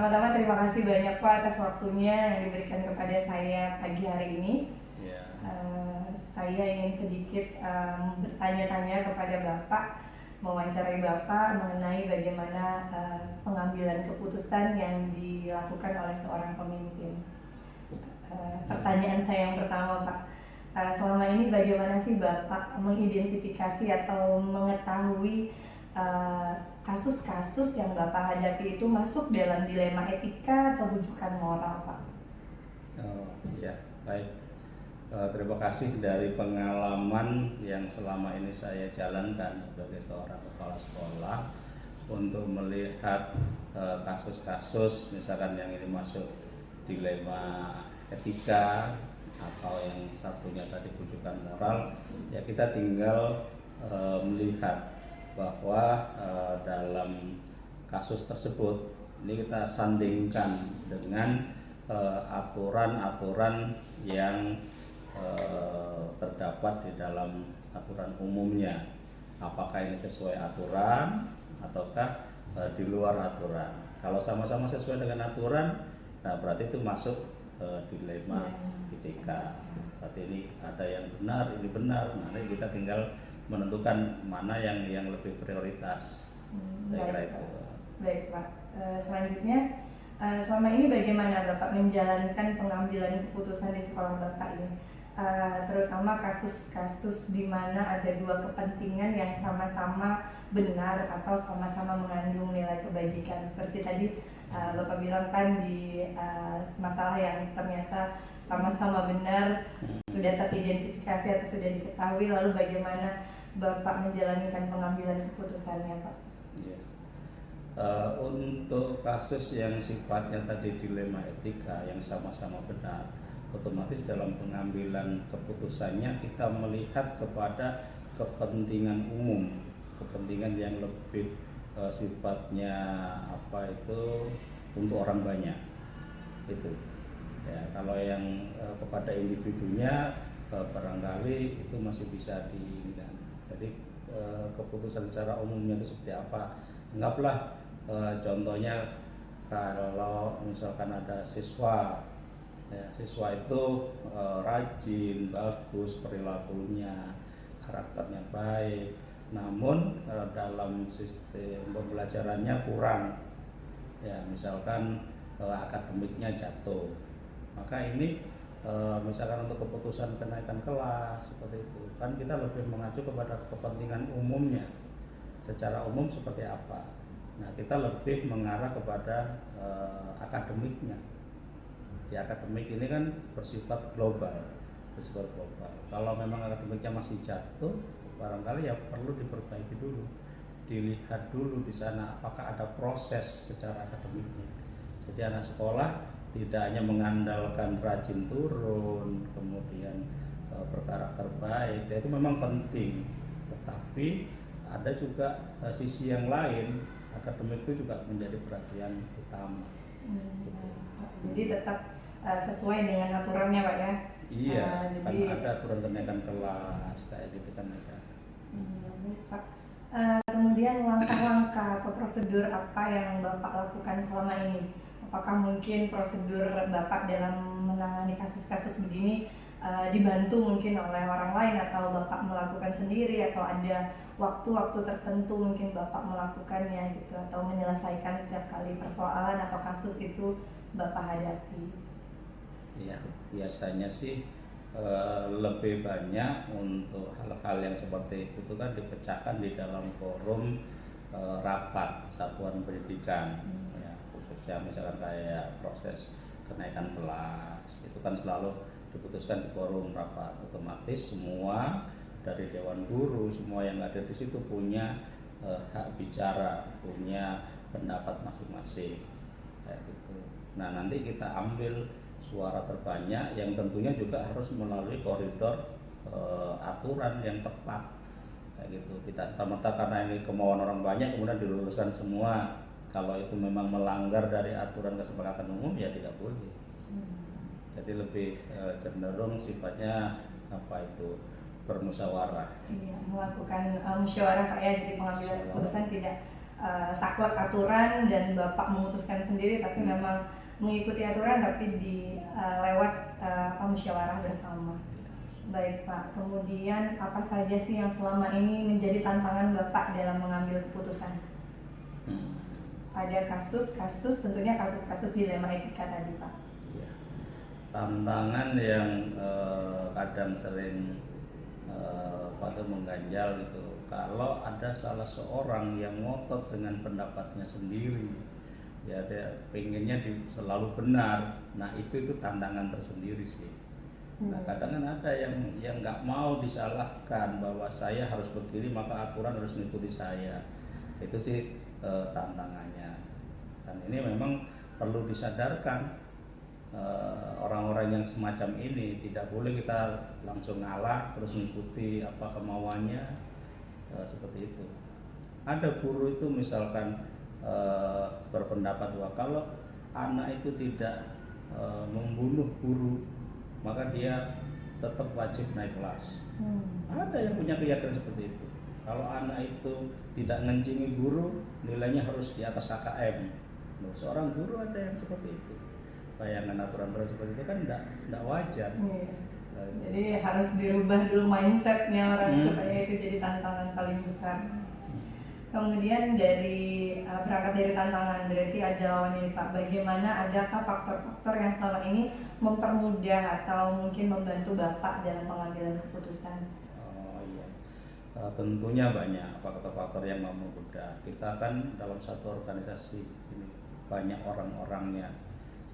Pertama-tama terima kasih banyak Pak atas waktunya yang diberikan kepada saya pagi hari ini. Ya. Saya ingin sedikit bertanya-tanya kepada Bapak, mewawancarai Bapak mengenai bagaimana pengambilan keputusan yang dilakukan oleh seorang pemimpin. Pertanyaan saya yang pertama Pak, selama ini bagaimana sih Bapak mengidentifikasi atau mengetahui kasus-kasus yang Bapak hadapi itu masuk dalam dilema etika atau rujukan moral Pak? Oh ya, baik. Terima kasih dari pengalaman yang selama ini saya jalankan sebagai seorang kepala sekolah untuk melihat kasus-kasus misalkan yang ini masuk dilema etika atau yang satunya tadi rujukan moral, ya kita tinggal melihat bahwa dalam kasus tersebut ini kita sandingkan dengan aturan-aturan yang terdapat di dalam aturan umumnya. Apakah ini sesuai aturan ataukah di luar aturan? Kalau sama-sama sesuai dengan aturan, nah berarti itu masuk dilema etika. Berarti ini ada yang benar, ini benar. Nah, ini kita tinggal menentukan mana yang lebih prioritas. Saya kira itu. Baik Pak. Selanjutnya, selama ini bagaimana Bapak menjalankan pengambilan keputusan di sekolah Bapak ini? Terutama kasus-kasus di mana ada dua kepentingan yang sama-sama benar atau sama-sama mengandung nilai kebajikan. Seperti tadi Bapak bilang kan di masalah yang ternyata sama-sama benar, sudah teridentifikasi atau sudah diketahui, lalu bagaimana Bapak menjalankan pengambilan keputusannya Pak? Ya. Untuk kasus yang sifatnya tadi dilema etika yang sama-sama benar, otomatis dalam pengambilan keputusannya kita melihat kepada kepentingan umum, kepentingan yang lebih sifatnya untuk orang banyak itu. Ya, kalau yang kepada individunya barangkali itu masih bisa diinginkan. Jadi keputusan secara umumnya itu seperti apa? Anggaplah contohnya kalau misalkan ada siswa, ya, siswa itu rajin, bagus perilakunya, karakternya baik, namun dalam sistem pembelajarannya kurang, ya misalkan akademiknya jatuh, maka ini misalkan untuk keputusan kenaikan kelas seperti itu kan kita lebih mengacu kepada kepentingan umumnya, secara umum seperti apa. Nah, kita lebih mengarah kepada akademiknya. Di akademik ini kan bersifat global. Kalau memang akademiknya masih jatuh, barangkali ya perlu diperbaiki dulu, dilihat dulu di sana apakah ada proses secara akademiknya. Jadi anak sekolah tidak hanya mengandalkan rajin turun, kemudian berkarakter baik, ya itu memang penting. Tetapi ada juga sisi yang lain, akademik itu juga menjadi perhatian utama. Jadi tetap sesuai dengan aturannya Pak ya? Iya, kan ada aturan kenaikan kelas kayak gitu kan ada. Pak. Kemudian langkah-langkah atau prosedur apa yang Bapak lakukan selama ini? Apakah mungkin prosedur Bapak dalam menangani kasus-kasus begini dibantu mungkin oleh orang lain atau Bapak melakukan sendiri, atau ada waktu-waktu tertentu mungkin Bapak melakukannya gitu, atau menyelesaikan setiap kali persoalan atau kasus itu Bapak hadapi? Iya, biasanya sih lebih banyak untuk hal-hal yang seperti itu kan dipecahkan di dalam forum rapat satuan pendidikan, ya, khususnya misalkan kayak proses kenaikan kelas itu kan selalu diputuskan di forum rapat. Otomatis semua dari dewan guru, semua yang ada di situ punya hak bicara, punya pendapat masing-masing kayak gitu. Nah, nanti kita ambil suara terbanyak yang tentunya juga harus melalui koridor aturan yang tepat kayak gitu. Tidak serta-merta karena ini kemauan orang banyak kemudian diluluskan semua. Kalau itu memang melanggar dari aturan kesepakatan umum ya tidak boleh. Jadi lebih cenderung sifatnya bermusyawarah. Iya, melakukan musyawarah Pak ya, jadi pengambilan keputusan tidak saklek aturan dan Bapak memutuskan sendiri, tapi memang mengikuti aturan tapi lewat musyawarah bersama. Baik Pak, kemudian apa saja sih yang selama ini menjadi tantangan Bapak dalam mengambil keputusan? Ada kasus-kasus, tentunya kasus-kasus dilema etika tadi Pak. Ya. Tantangan yang kadang sering pada mengganjal itu, kalau ada salah seorang yang ngotot dengan pendapatnya sendiri, ya dia pengennya selalu benar. Nah itu tantangan tersendiri sih. Nah kadang kan ada yang nggak mau disalahkan bahwa saya harus begini maka aturan harus mengikuti saya. Itu sih tantangannya. Dan ini memang perlu disadarkan orang-orang yang semacam ini, tidak boleh kita langsung ngalah terus mengikuti apa kemauannya seperti itu. Ada guru itu misalkan berpendapat bahwa kalau anak itu tidak membunuh guru maka dia tetap wajib naik kelas. Ada yang punya keyakinan seperti itu. Kalau anak itu tidak ngencingi guru, nilainya harus di atas KKM. Loh, seorang guru ada yang seperti itu. Bayangan aturan-aturan seperti itu kan tidak wajar. Jadi harus dirubah dulu mindsetnya orang supaya itu jadi tantangan paling besar. Kemudian berangkat dari tantangan, berarti ada lawannya Pak. Bagaimana, adakah faktor-faktor yang selama ini mempermudah atau mungkin membantu Bapak dalam pengambilan keputusan? Oh iya, tentunya banyak faktor-faktor yang mempermudah. Kita kan dalam satu organisasi ini banyak orang-orangnya,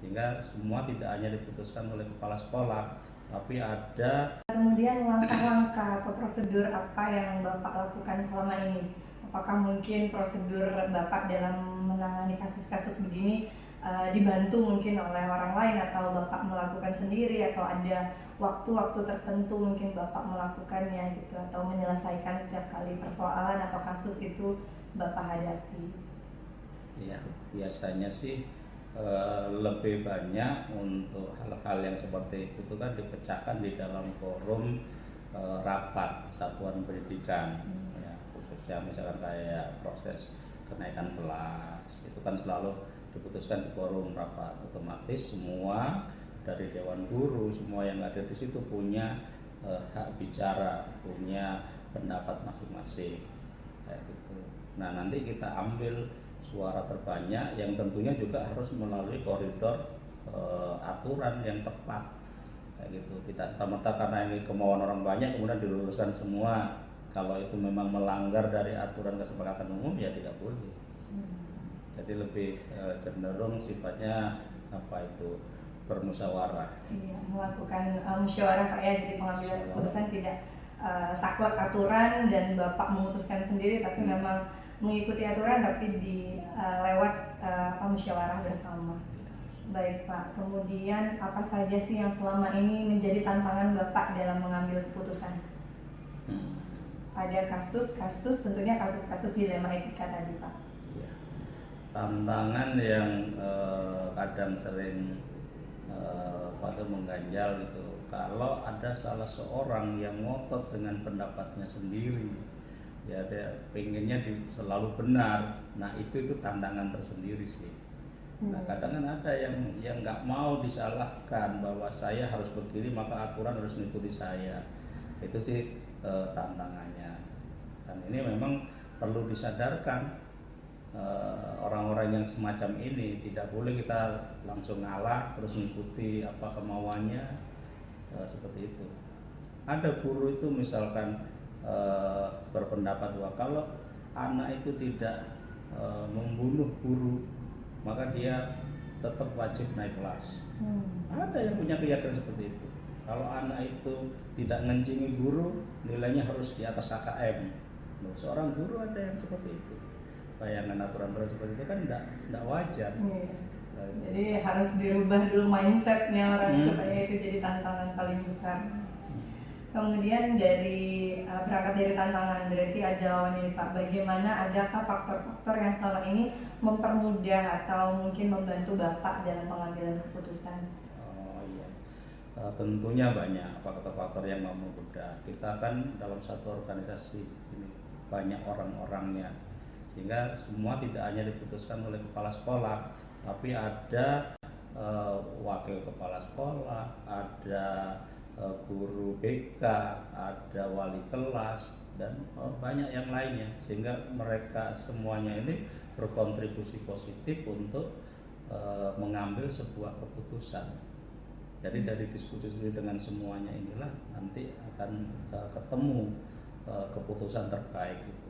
sehingga semua tidak hanya diputuskan oleh kepala sekolah, tapi ada. Kemudian langkah-langkah atau prosedur apa yang Bapak lakukan selama ini? Apakah mungkin prosedur Bapak dalam menangani kasus-kasus begini dibantu mungkin oleh orang lain, atau Bapak melakukan sendiri, atau ada waktu-waktu tertentu mungkin Bapak melakukannya gitu, atau menyelesaikan setiap kali persoalan atau kasus itu Bapak hadapi? Ya, biasanya sih lebih banyak untuk hal-hal yang seperti itu kan dipecahkan di dalam forum rapat satuan pendidikan. Ya, misalkan kayak proses kenaikan kelas itu kan selalu diputuskan di forum rapat, otomatis semua dari dewan guru, semua yang ada di situ punya hak bicara, punya pendapat masing-masing kayak gitu. Nah nanti kita ambil suara terbanyak yang tentunya juga harus melalui koridor aturan yang tepat kayak gitu. Tidak serta-merta karena ini kemauan orang banyak kemudian diluluskan semua. Kalau itu memang melanggar dari aturan kesepakatan umum ya tidak boleh. Jadi lebih cenderung sifatnya bermusyawarah. Iya, melakukan musyawarah Pak ya, jadi pengambilan keputusan tidak saklek aturan dan Bapak memutuskan sendiri, tapi memang mengikuti aturan tapi lewat musyawarah bersama. Baik Pak, kemudian apa saja sih yang selama ini menjadi tantangan Bapak dalam mengambil keputusan? Ada kasus-kasus, tentunya kasus-kasus dilema etika tadi Pak. Ya. Tantangan yang kadang sering pada mengganjal itu, kalau ada salah seorang yang ngotot dengan pendapatnya sendiri, ya dia pengennya selalu benar. Nah itu tantangan tersendiri sih. Nah kadang kan ada yang nggak mau disalahkan bahwa saya harus begini maka aturan harus mengikuti saya. Itu sih tantangannya. Dan ini memang perlu disadarkan orang-orang yang semacam ini, tidak boleh kita langsung ngalah terus mengikuti apa kemauannya seperti itu. Ada guru itu misalkan berpendapat bahwa kalau anak itu tidak membunuh guru maka dia tetap wajib naik kelas. Ada yang punya keyakinan seperti itu. Kalau anak itu tidak ngencingi guru, nilainya harus di atas KKM. Loh, seorang guru ada yang seperti itu. Bayangan aturan-aturan seperti itu kan tidak wajar. Jadi harus dirubah dulu mindsetnya orang supaya itu jadi tantangan paling besar. Kemudian berangkat dari tantangan, berarti ada lawannya Pak. Bagaimana, adakah faktor-faktor yang selama ini mempermudah atau mungkin membantu Bapak dalam pengambilan keputusan? Tentunya banyak faktor-faktor yang mempermudah. Kita kan dalam satu organisasi ini banyak orang-orangnya, sehingga semua tidak hanya diputuskan oleh kepala sekolah, tapi ada wakil kepala sekolah, ada guru BK, ada wali kelas, dan banyak yang lainnya, sehingga mereka semuanya ini berkontribusi positif untuk mengambil sebuah keputusan. Jadi dari diskusi dengan semuanya inilah nanti akan ketemu keputusan terbaik itu.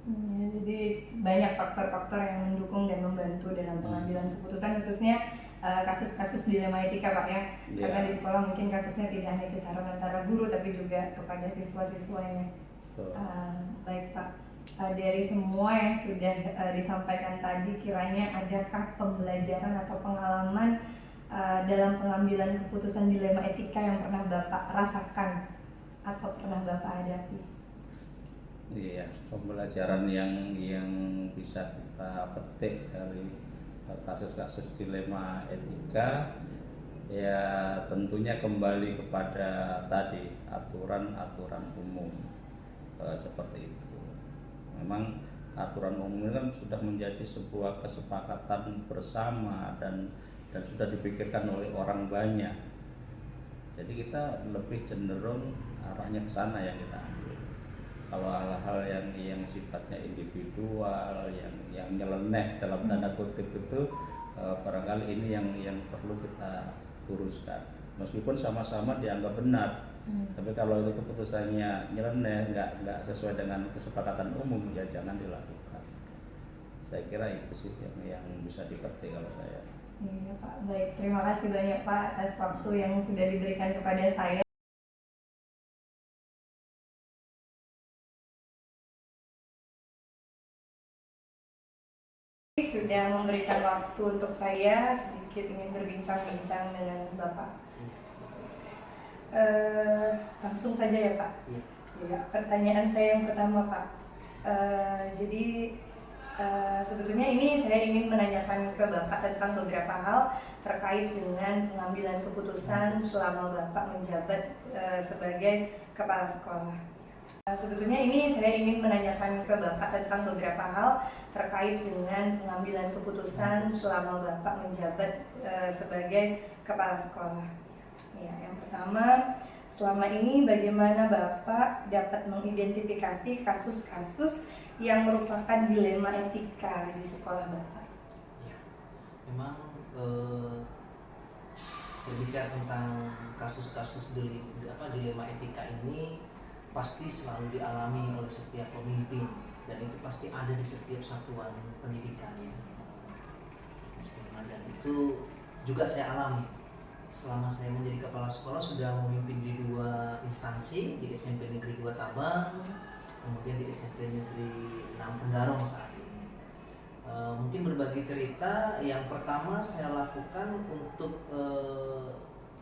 Ya, jadi banyak faktor-faktor yang mendukung dan membantu dalam pengambilan keputusan, khususnya kasus-kasus dilema etika, Pak, ya. Karena di sekolah mungkin kasusnya tidak hanya kisaran antara guru tapi juga kepada siswa-siswanya. Baik, Pak. Dari semua yang sudah disampaikan tadi, kiranya adakah pembelajaran atau pengalaman dalam pengambilan keputusan dilema etika yang pernah Bapak rasakan atau pernah Bapak hadapi? Iya, pembelajaran yang bisa kita petik dari kasus-kasus dilema etika ya tentunya kembali kepada tadi aturan-aturan umum seperti itu. Memang aturan umum itu kan sudah menjadi sebuah kesepakatan bersama dan sudah dipikirkan oleh orang banyak. Jadi kita lebih cenderung arahnya ke sana yang kita ambil. Kalau hal-hal yang sifatnya individual, yang nyeleneh dalam tanda kutip itu barangkali ini yang perlu kita luruskan. Meskipun sama-sama dianggap benar, tapi kalau itu keputusannya nyeleneh, nggak sesuai dengan kesepakatan umum, ya jangan dilakukan. Saya kira itu sih yang bisa dipetik kalau saya. Iya, Pak. Baik, terima kasih banyak, Pak, atas waktu yang sudah diberikan kepada saya. Sudah memberikan waktu untuk saya sedikit ingin berbincang-bincang dengan Bapak. Langsung saja ya, Pak. Ya, pertanyaan saya yang pertama, Pak. Jadi sebetulnya ini saya ingin menanyakan ke Bapak tentang beberapa hal terkait dengan pengambilan keputusan selama Bapak menjabat sebagai kepala sekolah. Sebetulnya ini saya ingin menanyakan ke Bapak tentang beberapa hal terkait dengan pengambilan keputusan selama Bapak menjabat sebagai kepala sekolah. Ya, yang pertama, selama ini bagaimana Bapak dapat mengidentifikasi kasus-kasus yang merupakan dilema etika di sekolah Bapak? Ya, memang berbicara tentang kasus-kasus dilema etika ini pasti selalu dialami oleh setiap pemimpin dan itu pasti ada di setiap satuan pendidikan ya. Dan itu juga saya alami selama saya menjadi kepala sekolah, sudah memimpin di 2 instansi, di SMP Negeri 2 Tabang, kemudian di SMP Negeri 6 Tenggarong saat ini. Mungkin berbagi cerita, yang pertama saya lakukan untuk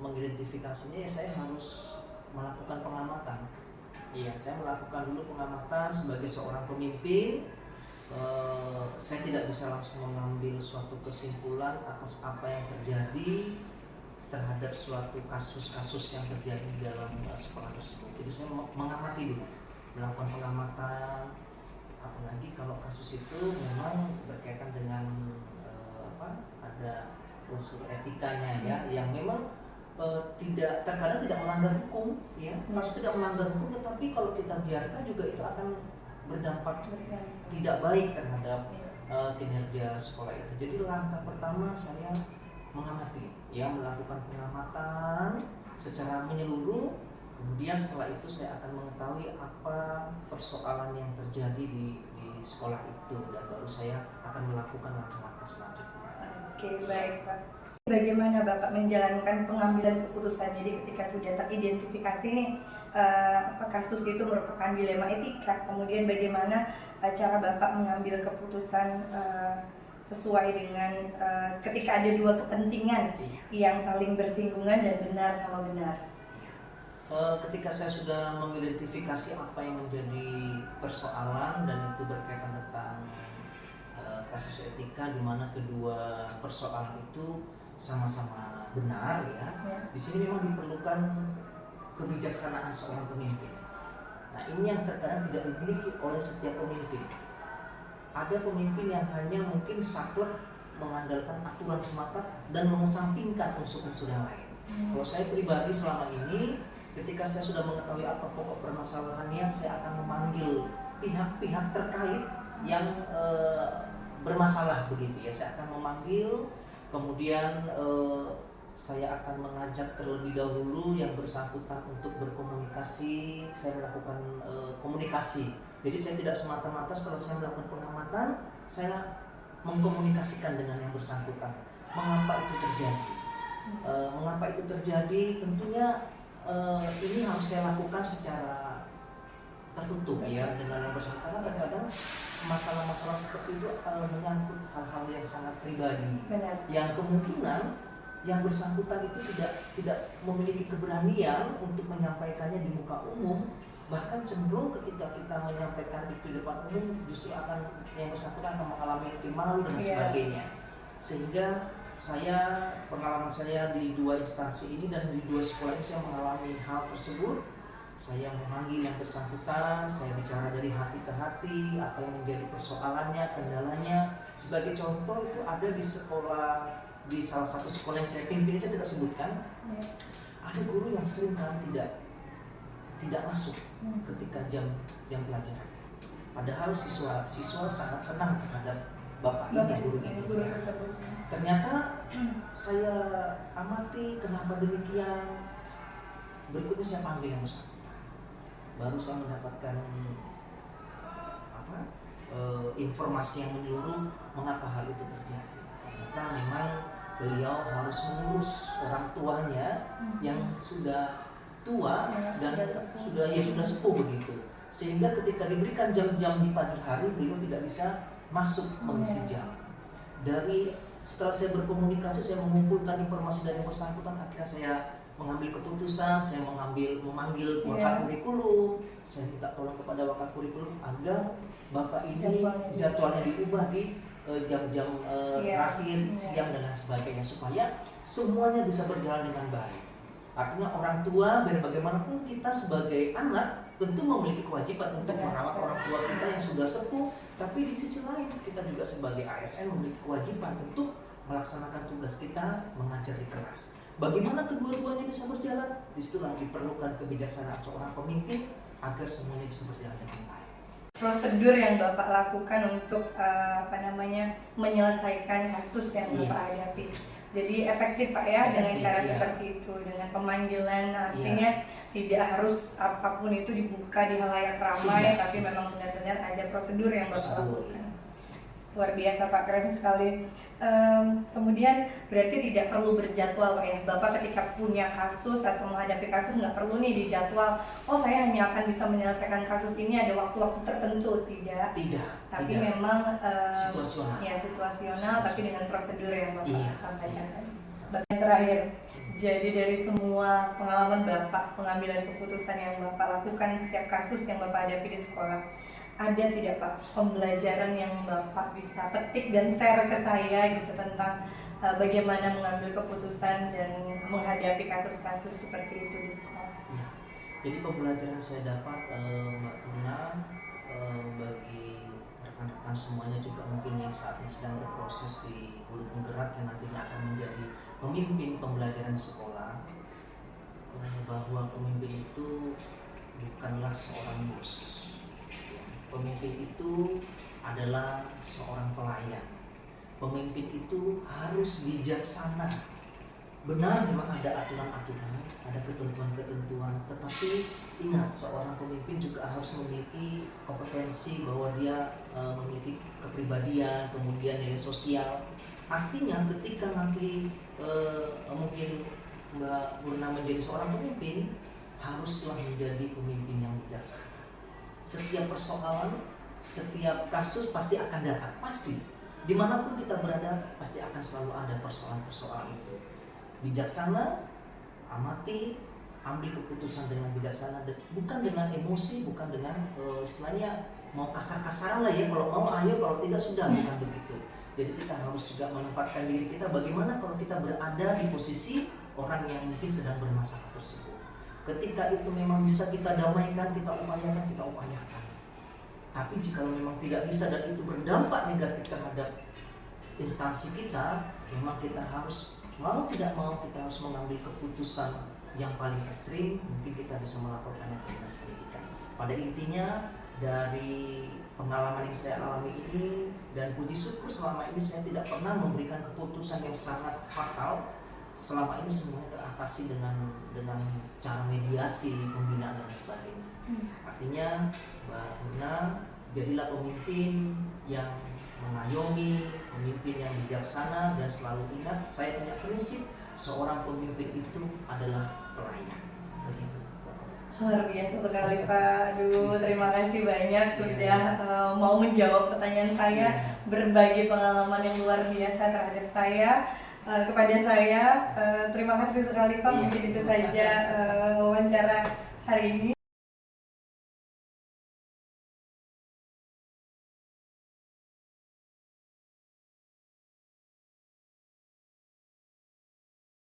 mengidentifikasinya ya saya harus melakukan pengamatan. Iya, saya melakukan dulu pengamatan sebagai seorang pemimpin. Saya tidak bisa langsung mengambil suatu kesimpulan atas apa yang terjadi terhadap suatu kasus-kasus yang terjadi di dalam sekolah tersebut. Jadi saya mengamati dulu, melakukan pengamatan, apalagi kalau kasus itu memang berkaitan dengan ada unsur etikanya ya, yang memang terkadang tidak melanggar hukum ya, kasus tidak melanggar hukum, tetapi kalau kita biarkan juga itu akan berdampak tidak baik terhadap kinerja sekolah itu. Jadi langkah pertama saya mengamati ya, melakukan pengamatan secara menyeluruh, kemudian setelah itu saya akan mengetahui apa persoalan yang terjadi di sekolah itu dan baru saya akan melakukan langkah-langkah selanjutnya. Oke, baik, Pak. Bagaimana Bapak menjalankan pengambilan keputusan? Jadi ketika sudah teridentifikasi nih kasus itu merupakan dilema etika, kemudian bagaimana cara Bapak mengambil keputusan sesuai dengan ketika ada 2 kepentingan yang saling bersinggungan dan benar sama benar? Ketika saya sudah mengidentifikasi apa yang menjadi persoalan dan itu berkaitan tentang kasus etika di mana kedua persoalan itu sama-sama benar ya. Di sini memang diperlukan kebijaksanaan seorang pemimpin. Nah, ini yang terkadang tidak dimiliki oleh setiap pemimpin. ada pemimpin yang hanya mungkin saklek mengandalkan aturan semata dan mengesampingkan unsur-unsur yang lain. Kalau saya pribadi selama ini, ketika saya sudah mengetahui apa pokok permasalahannya, saya akan memanggil pihak-pihak terkait yang bermasalah begitu ya. Saya akan memanggil, kemudian saya akan mengajak terlebih dahulu yang bersangkutan untuk berkomunikasi. Saya melakukan komunikasi. Jadi saya tidak semata-mata setelah saya melakukan pengamatan, saya mengkomunikasikan dengan yang bersangkutan. Mengapa itu terjadi? Mengapa itu terjadi? Tentunya ini harus saya lakukan secara tertutup ya dengan yang bersangkutan. Karena kadang-kadang masalah-masalah seperti itu menyangkut hal-hal yang sangat pribadi. Benar. Yang kemungkinan yang bersangkutan itu tidak memiliki keberanian untuk menyampaikannya di muka umum, bahkan cenderung ketika kita menyampaikan itu di depan umum justru akan yang bersangkutan akan mengalami malu dan sebagainya. Sehingga pengalaman saya di 2 instansi ini dan di 2 sekolah ini saya mengalami hal tersebut. Saya memanggil yang bersangkutan, saya bicara dari hati ke hati, apa yang menjadi persoalannya, kendalanya. Sebagai contoh itu ada di salah satu sekolah yang saya pimpin, saya tidak sebutkan, ada guru yang sering kali tidak masuk ketika jam pelajaran. Padahal siswa sangat senang terhadap bapak ini, guru ini. Ternyata saya amati kenapa demikian. Berikutnya saya panggil yang bersangkutan. Baru saya mendapatkan informasi yang menyeluruh mengapa hal itu terjadi. Ternyata memang beliau harus mengurus orang tuanya yang sudah tua dan sudah sepuh begitu. Sehingga ketika diberikan jam-jam di pagi hari, beliau tidak bisa masuk mengisi jam. Setelah saya berkomunikasi, saya mengumpulkan informasi dari yang bersangkutan, akhirnya saya mengambil keputusan, saya memanggil wakil kurikulum, saya minta tolong kepada wakil kurikulum agar bapak ini jadwalnya diubah di jam-jam terakhir siang dan lain sebagainya supaya semuanya bisa berjalan dengan baik. Artinya orang tua, biar bagaimanapun kita sebagai anak tentu memiliki kewajiban untuk merawat orang tua kita yang sudah sepuh, tapi di sisi lain kita juga sebagai ASN memiliki kewajiban untuk melaksanakan tugas kita mengajar di kelas. Bagaimana kedua-duanya bisa berjalan? Disitulah diperlukan kebijaksanaan seorang pemimpin agar semuanya bisa berjalan dengan baik. Prosedur yang Bapak lakukan untuk menyelesaikan kasus yang Bapak hadapi. Jadi efektif Pak ya dengan cara seperti itu, dengan pemanggilan, artinya tidak harus apapun itu dibuka di halayak ramai, tapi memang benar-benar ada prosedur yang Bapak lakukan. Luar biasa Pak, keren sekali. Kemudian berarti tidak perlu berjadwal Pak ya, Bapak ketika punya kasus atau menghadapi kasus nggak perlu nih dijadwal, oh saya hanya akan bisa menyelesaikan kasus ini ada waktu-waktu tertentu, tidak. Tapi memang situasional, tapi dengan prosedur yang Bapak sampaikan tadi. Bagian terakhir, jadi dari semua pengalaman Bapak, pengambilan keputusan yang Bapak lakukan setiap kasus yang Bapak hadapi di sekolah, ada tidak Pak pembelajaran yang Bapak bisa petik dan share ke saya gitu tentang bagaimana mengambil keputusan dan menghadapi kasus-kasus seperti itu di sekolah? Ya. Jadi pembelajaran saya dapat Mbak Purna, bagi rekan-rekan semuanya juga mungkin yang saat ini sedang berproses di Hulu Penggerak yang nantinya akan menjadi pemimpin pembelajaran di sekolah, bahwa pemimpin itu bukanlah seorang bos. Pemimpin itu adalah seorang pelayan. Pemimpin itu harus bijaksana. Benar memang ada aturan-aturan, ada ketentuan-ketentuan, tetapi ingat seorang pemimpin juga harus memiliki kompetensi bahwa dia memiliki kepribadian, kemudian nilai sosial. Artinya ketika nanti mungkin Mbak Purna menjadi seorang pemimpin, haruslah menjadi pemimpin yang bijaksana. Setiap persoalan, setiap kasus pasti akan datang, pasti. Dimanapun kita berada, pasti akan selalu ada persoalan-persoalan itu. Bijaksana, amati, ambil keputusan dengan bijaksana, bukan dengan emosi, bukan dengan istilahnya mau kasar-kasaran lah ya, kalau mau ayo, kalau tidak sudah, bukan begitu. Jadi kita harus juga menempatkan diri kita bagaimana kalau kita berada di posisi orang yang mungkin sedang bermasalah tersebut. Ketika itu memang bisa kita damaikan, kita upayakan. Tapi jika memang tidak bisa dan itu berdampak negatif terhadap instansi kita, memang kita harus mau tidak mau kita harus mengambil keputusan yang paling ekstrim. Mungkin kita bisa melaporkan ke dinas pendidikan. Pada intinya dari pengalaman yang saya alami ini, dan puji syukur selama ini saya tidak pernah memberikan keputusan yang sangat fatal. Selama ini semuanya teratasi dengan cara mediasi, pembinaan dan sebagainya. Artinya Mbak Nurna, jadilah pemimpin yang mengayomi, pemimpin yang bijaksana, dan selalu ingat, saya punya prinsip seorang pemimpin itu adalah pelayan. Begitu. Luar biasa sekali Pak. Aduh, terima kasih banyak sudah mau menjawab pertanyaan saya, berbagi pengalaman yang luar biasa terhadap saya. Kepada saya, terima kasih sekali Pak. Mungkin itu saja wawancara hari ini.